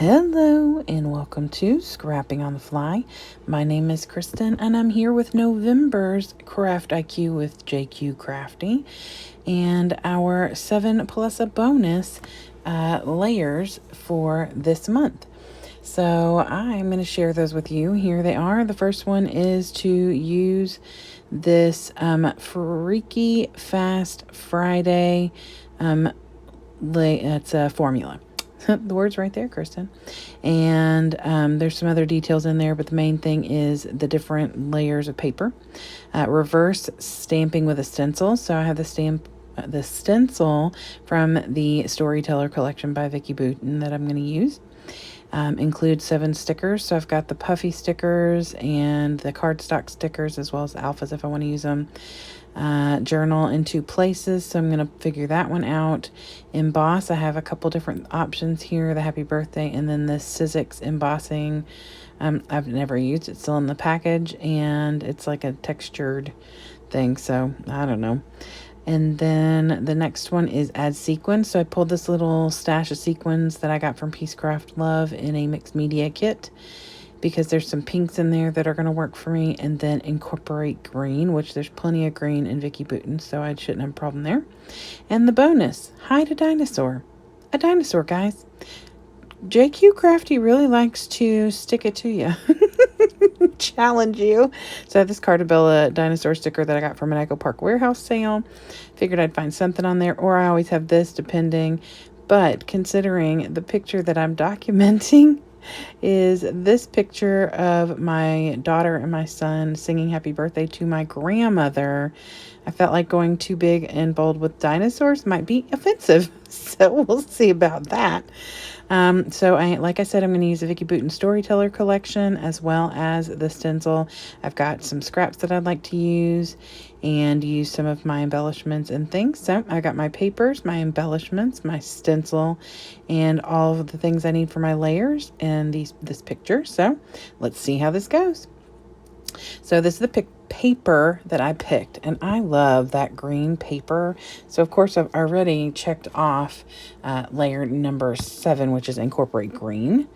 Hello and welcome to Scrapping on the Fly. My name is Kristen and I'm here with November's Craft IQ with JQ Crafty and our 7 plus a bonus layers for this month. So I'm going to share those with you. Here they are. The first one is to use this Freaky Fast Friday. It's a formula. The word's right there, Kristen. And there's some other details in there, but the main thing is the different layers of paper. Reverse stamping with a stencil. So I have the stencil from the Storyteller collection by Vicki Boutin that I'm going to use. Include 7 stickers. So I've got the puffy stickers and the cardstock stickers as well as the alphas if I want to use them. Journal in 2 places, so I'm going to figure that one out. Emboss, I have a couple different options here, the happy birthday and then the Sizzix embossing. I've never used it, still in the package, and it's like a textured thing, so I don't know. And then the next one is add sequins. So I pulled this little stash of sequins that I got from Peacecraft Love in a mixed media kit, because there's some pinks in there that are going to work for me, and then incorporate green, which there's plenty of green in Vicki Boutin, so I shouldn't have a problem there. And the bonus, hide a dinosaur. A dinosaur, guys. JQ Crafty really likes to stick it to you. Challenge you. So I have this Cartabella dinosaur sticker that I got from an Echo Park warehouse sale. Figured I'd find something on there, or I always have this depending. But considering the picture that I'm documenting is this picture of my daughter and my son singing happy birthday to my grandmother, I felt like going too big and bold with dinosaurs might be offensive. So we'll see about that. Like I said, I'm going to use the Vicki Boutin Storyteller collection as well as the stencil. I've got some scraps that I'd like to use and use some of my embellishments and things. So I got my papers, my embellishments, my stencil, and all of the things I need for my layers and this picture. So let's see how this goes. So this is the paper that I picked, and I love that green paper. So of course I've already checked off layer number 7, which is incorporate green.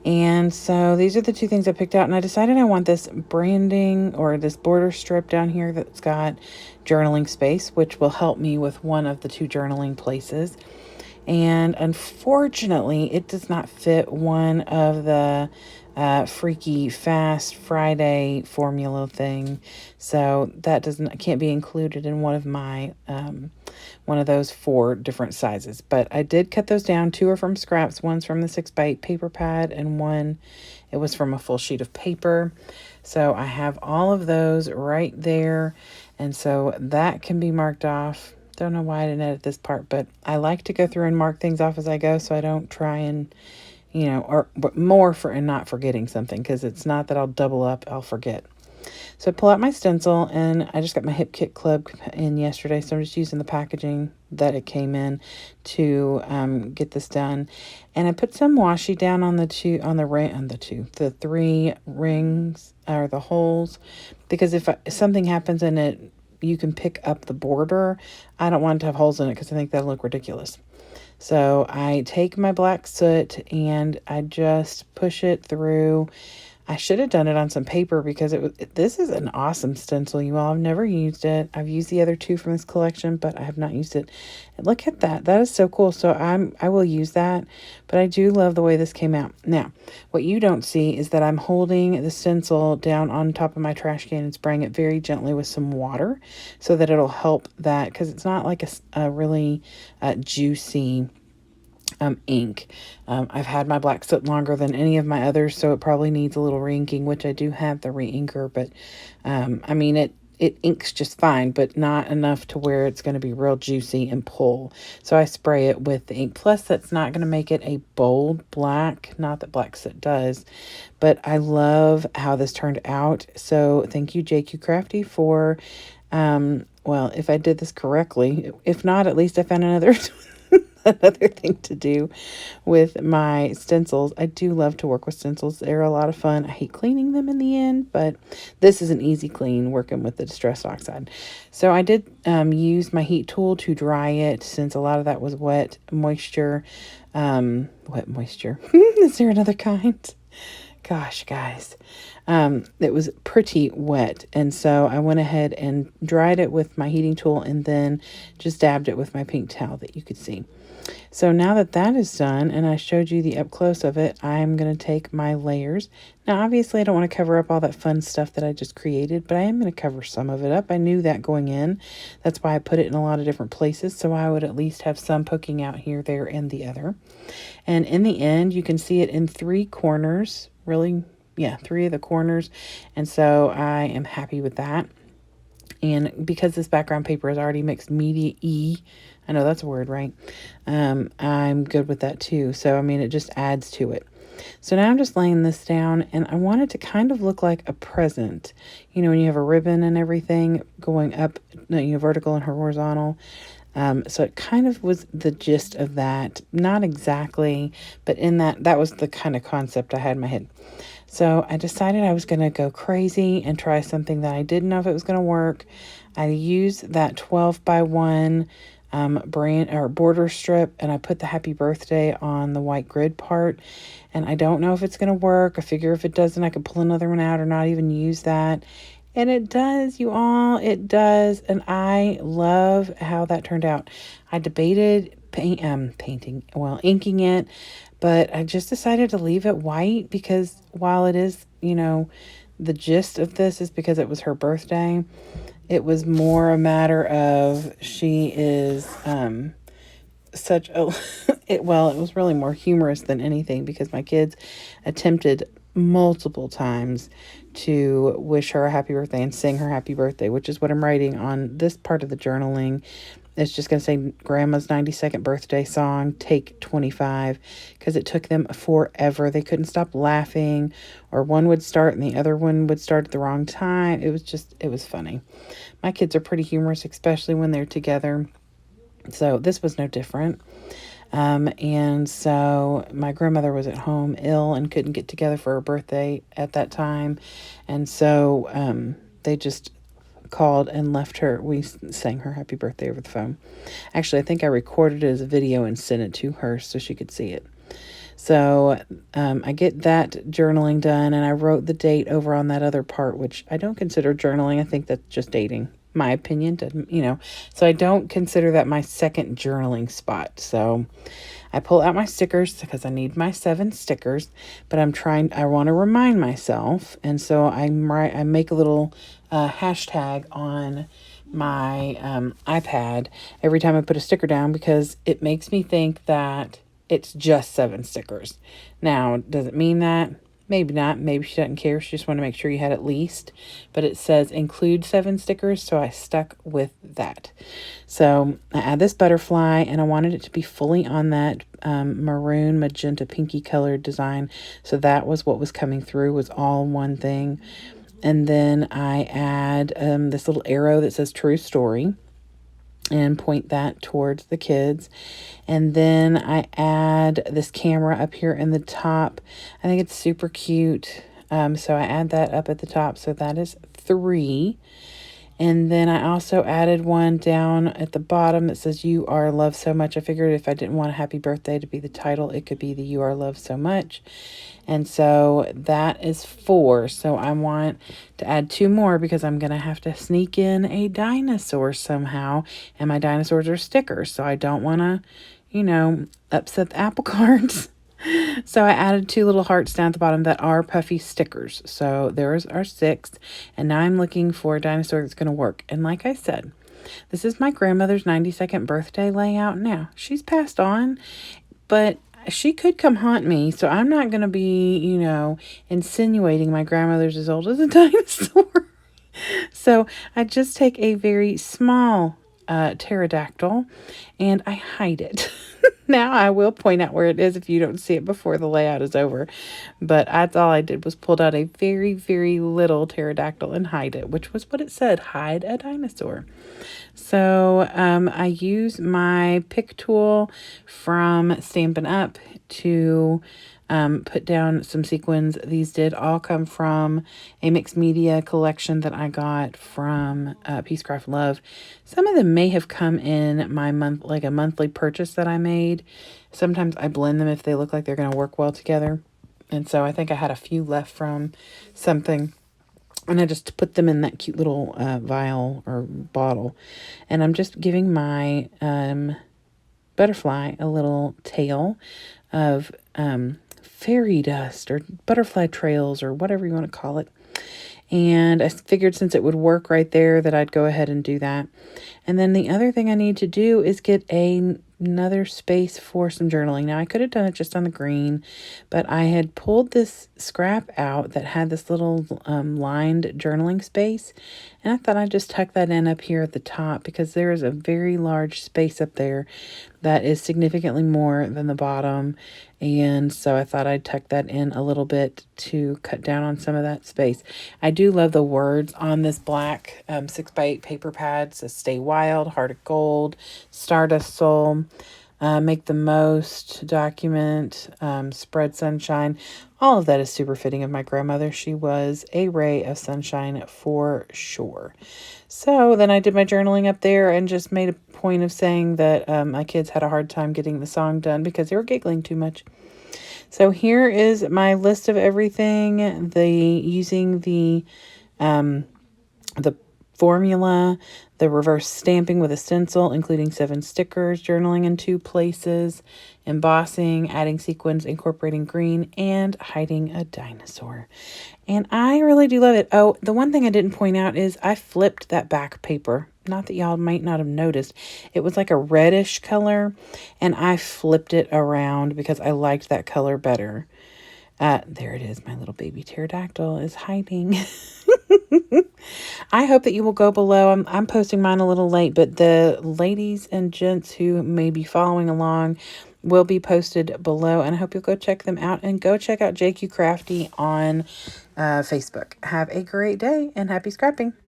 And so these are the 2 things I picked out, and I decided I want this branding or this border strip down here that's got journaling space, which will help me with one of the 2 journaling places. And unfortunately, it does not fit one of the Freaky Fast Friday formula thing, so that can't be included in one of my one of those 4 different sizes. But I did cut those down. 2 are from scraps. One's from the 6x8 paper pad, and one it was from a full sheet of paper. So I have all of those right there, and so that can be marked off. Don't know why I didn't edit this part, but I like to go through and mark things off as I go, so I don't try and, but more for and not forgetting something, because it's not that I'll double up, I'll forget. So I pull out my stencil, and I just got my Hip Kit Club in yesterday, so I'm just using the packaging that it came in to get this done. And I put some washi down on the 3 rings or the holes, because if something happens in it, you can pick up the border. I don't want it to have holes in it because I think that'll look ridiculous. So I take my black soot and I just push it through. I should have done it on some paper because this is an awesome stencil, you all. I've never used it. I've used the other 2 from this collection, but I have not used it. And look at that. That is so cool. So I will use that, but I do love the way this came out. Now, what you don't see is that I'm holding the stencil down on top of my trash can and spraying it very gently with some water so that it'll help that, because it's not like a really juicy ink. I've had my black soot longer than any of my others, so it probably needs a little re-inking, which I do have the re-inker, but I mean, it inks just fine, but not enough to where it's going to be real juicy and pull. So I spray it with the ink. Plus, that's not going to make it a bold black. Not that black soot does, but I love how this turned out. So thank you, JQ Crafty, for, well, if I did this correctly. If not, at least I found another another thing to do with my stencils. I do love to work with stencils. They're a lot of fun. I hate cleaning them in the end, but this is an easy clean working with the Distress Oxide. So I did use my heat tool to dry it, since a lot of that was wet moisture. Wet moisture. Is there another kind? Gosh, guys. It was pretty wet, and so I went ahead and dried it with my heating tool and then just dabbed it with my pink towel that you could see. So now that that is done and I showed you the up close of it, I'm going to take my layers. Now obviously I don't want to cover up all that fun stuff that I just created, but I am going to cover some of it up. I knew that going in. That's why I put it in a lot of different places, so I would at least have some poking out here, there, and the other. And in the end, you can see it in 3 corners, really, yeah, 3 of the corners. And so I am happy with that. And because this background paper is already mixed media-y, I know that's a word, right? I'm good with that too. So, I mean, it just adds to it. So now I'm just laying this down, and I want it to kind of look like a present. You know, when you have a ribbon and everything going up, you know, vertical and horizontal. So it kind of was the gist of that. Not exactly, but in that was the kind of concept I had in my head. So I decided I was going to go crazy and try something that I didn't know if it was going to work. I used that 12 by 1 brand or border strip, and I put the happy birthday on the white grid part. And I don't know if it's going to work. I figure if it doesn't, I could pull another one out or not even use that. And it does, you all, it does. And I love how that turned out. I debated inking it, but I just decided to leave it white because while it is, you know, the gist of this is because it was her birthday, it was more a matter of she is such a it was really more humorous than anything, because my kids attempted multiple times to wish her a happy birthday and sing her happy birthday, which is what I'm writing on this part of the journaling. It's just going to say Grandma's 92nd birthday song, take 25, because it took them forever. They couldn't stop laughing, or one would start and the other one would start at the wrong time. It was funny. My kids are pretty humorous, especially when they're together. So this was no different. And so my grandmother was at home ill and couldn't get together for her birthday at that time. And so they just called and left her. We sang her happy birthday over the phone. Actually, I think I recorded it as a video and sent it to her so she could see it. So I get that journaling done, and I wrote the date over on that other part, which I don't consider journaling. I think that's just dating. My opinion, doesn't, you know, so I don't consider that my second journaling spot. So I pull out my stickers because I need my 7 stickers, but I want to remind myself. And so I make a little hashtag on my iPad every time I put a sticker down, because it makes me think that it's just 7 stickers. Now, does it mean that? Maybe not. Maybe she doesn't care. She just wanted to make sure you had at least. But it says include 7 stickers, so I stuck with that. So I add this butterfly, and I wanted it to be fully on that maroon, magenta, pinky colored design. So that was what was coming through, was all one thing. And then I add this little arrow that says true story, and point that towards the kids. And then I add this camera up here in the top. I think it's super cute. So I add that up at the top. So that is 3. And then I also added one down at the bottom that says you are loved so much. I figured if I didn't want a happy birthday to be the title, it could be the you are loved so much. And so that is 4. So I want to add 2 more, because I'm going to have to sneak in a dinosaur somehow. And my dinosaurs are stickers, so I don't want to, you know, upset the apple carts. So I added 2 little hearts down at the bottom that are puffy stickers. So there's our 6. And now I'm looking for a dinosaur that's going to work. And like I said, this is my grandmother's 92nd birthday layout now. She's passed on, but she could come haunt me. So I'm not going to be, you know, insinuating my grandmother's as old as a dinosaur. So I just take a very small pterodactyl, and I hide it. Now I will point out where it is if you don't see it before the layout is over. But that's all I did was pulled out a very, very little pterodactyl and hide it, which was what it said, hide a dinosaur. So I use my pick tool from Stampin' Up! To put down some sequins. These did all come from a mixed media collection that I got from Peacecraft Love. Some of them may have come in my like a monthly purchase that I made. Sometimes I blend them if they look like they're going to work well together. And so I think I had a few left from something. And I just put them in that cute little vial or bottle. And I'm just giving my butterfly a little tail of fairy dust or butterfly trails or whatever you want to call it. And I figured since it would work right there that I'd go ahead and do that. And then the other thing I need to do is get another space for some journaling. Now I could have done it just on the green, but I had pulled this scrap out that had this little lined journaling space. And I thought I'd just tuck that in up here at the top because there is a very large space up there that is significantly more than the bottom. And so I thought I'd tuck that in a little bit to cut down on some of that space. I do love the words on this black 6x8 paper pad. It says Stay Wild, Heart of Gold, Stardust Soul, Make the Most, Document, Spread Sunshine. All of that is super fitting of my grandmother. She was a ray of sunshine for sure. So then I did my journaling up there and just made a point of saying that my kids had a hard time getting the song done because they were giggling too much. So here is my list of everything. Using the formula, the reverse stamping with a stencil, including 7 stickers, journaling in 2 places, embossing, adding sequins, incorporating green, and hiding a dinosaur. And I really do love it. Oh, the one thing I didn't point out is I flipped that back paper. Not that y'all might not have noticed. It was like a reddish color, and I flipped it around because I liked that color better. There it is. My little baby pterodactyl is hiding. I hope that you will go below. I'm posting mine a little late, but the ladies and gents who may be following along will be posted below, and I hope you'll go check them out and go check out JQ Crafty on Facebook. Have a great day and happy scrapping.